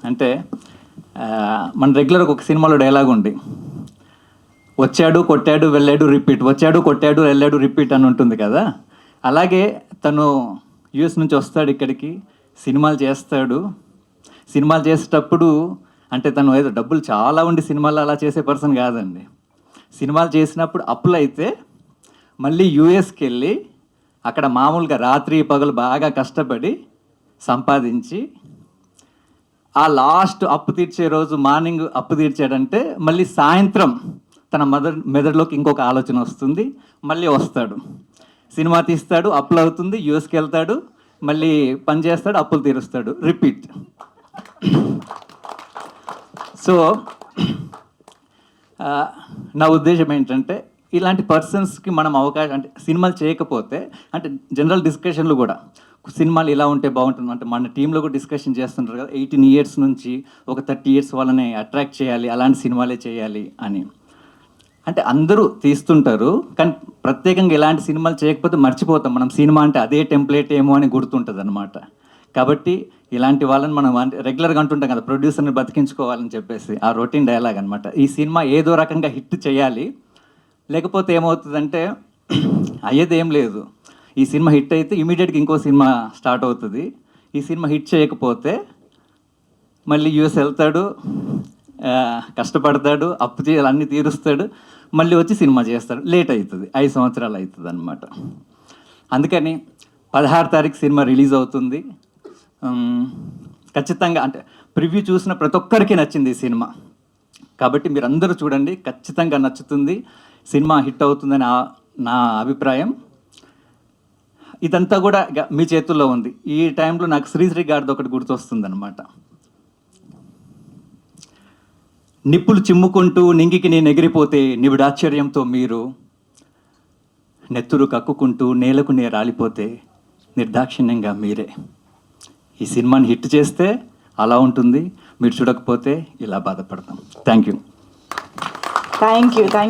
అంటే మన రెగ్యులర్గా ఒక సినిమాలో డైలాగ్ ఉంది, వచ్చాడు కొట్టాడు వెళ్ళాడు రిపీట్, వచ్చాడు కొట్టాడు వెళ్ళాడు రిపీట్ అని ఉంటుంది కదా. అలాగే తను యూఎస్ నుంచి వస్తాడు ఇక్కడికి, సినిమాలు చేస్తాడు. సినిమాలు చేసేటప్పుడు అంటే తను ఏదో డబ్బులు చాలా ఉండి సినిమాలు అలా చేసే పర్సన్ కాదండి. సినిమాలు చేసినప్పుడు అప్పులు అయితే మళ్ళీ యూఎస్కి వెళ్ళి అక్కడ మామూలుగా రాత్రి పగలు బాగా కష్టపడి సంపాదించి ఆ లాస్ట్ అప్పు తీర్చే రోజు మార్నింగ్ అప్పు తీర్చాడంటే మళ్ళీ సాయంత్రం తన మెదడులోకి ఇంకొక ఆలోచన వస్తుంది, మళ్ళీ వస్తాడు, సినిమా తీస్తాడు, అప్పులు అవుతుంది, యూఎస్కి వెళ్తాడు, మళ్ళీ పని చేస్తాడు, అప్పులు తీరుస్తాడు, రిపీట్. సో నా ఉద్దేశం ఏంటంటే ఇలాంటి పర్సన్స్కి మనం అవకాశం, అంటే సినిమాలు చేయకపోతే, అంటే జనరల్ డిస్కషన్లు కూడా సినిమాలు ఇలా ఉంటే బాగుంటుంది అంటే మన టీంలో కూడా డిస్కషన్ చేస్తుంటారు కదా, 18 years నుంచి ఒక 30 years వాళ్ళని అట్రాక్ట్ చేయాలి, అలాంటి సినిమాలే చేయాలి అని. అంటే అందరూ తీస్తుంటారు కానీ ప్రత్యేకంగా ఇలాంటి సినిమాలు చేయకపోతే మర్చిపోతాం మనం, సినిమా అంటే అదే టెంప్లెట్ ఏమో అని గుర్తుంటుంది అనమాట. కాబట్టి ఇలాంటి వాళ్ళని మనం అంటే రెగ్యులర్గా అంటుంటాం కదా, ప్రొడ్యూసర్ని బతికించుకోవాలని చెప్పేసి, ఆ రొటీన్ డైలాగ్ అనమాట. ఈ సినిమా ఏదో రకంగా హిట్ చేయాలి, లేకపోతే ఏమవుతుందంటే అయ్యేది ఏం లేదు. ఈ సినిమా హిట్ అయితే ఇమీడియట్గా ఇంకో సినిమా స్టార్ట్ అవుతుంది. ఈ సినిమా హిట్ చేయకపోతే మళ్ళీ యూఎస్ వెళ్తాడు, కష్టపడతాడు, అప్పు అన్నీ తీరుస్తాడు, మళ్ళీ వచ్చి సినిమా చేస్తాడు, లేట్ అవుతుంది, 5 సంవత్సరాలు అవుతుంది అనమాట. అందుకని 16 తారీఖు సినిమా రిలీజ్ అవుతుంది. ఖచ్చితంగా అంటే ప్రివ్యూ చూసిన ప్రతి ఒక్కరికి నచ్చింది ఈ సినిమా, కాబట్టి మీరు అందరూ చూడండి, ఖచ్చితంగా నచ్చుతుంది, సినిమా హిట్ అవుతుందని నా అభిప్రాయం. ఇదంతా కూడా మీ చేతుల్లో ఉంది. ఈ టైంలో నాకు శ్రీశ్రీ గారిది ఒకటి గుర్తొస్తుంది అనమాట. నిప్పులు చిమ్ముకుంటూ నింగికి నేను ఎగిరిపోతే నివిడాశ్చర్యంతో మీరు, నెత్తురు కక్కుకుంటూ నేలకు నే రాలిపోతే నిర్దాక్షిణ్యంగా మీరే. ఈ సినిమాని హిట్ చేస్తే అలా ఉంటుంది, మీరు చూడకపోతే ఇలా బాధపడతాం. Thank you.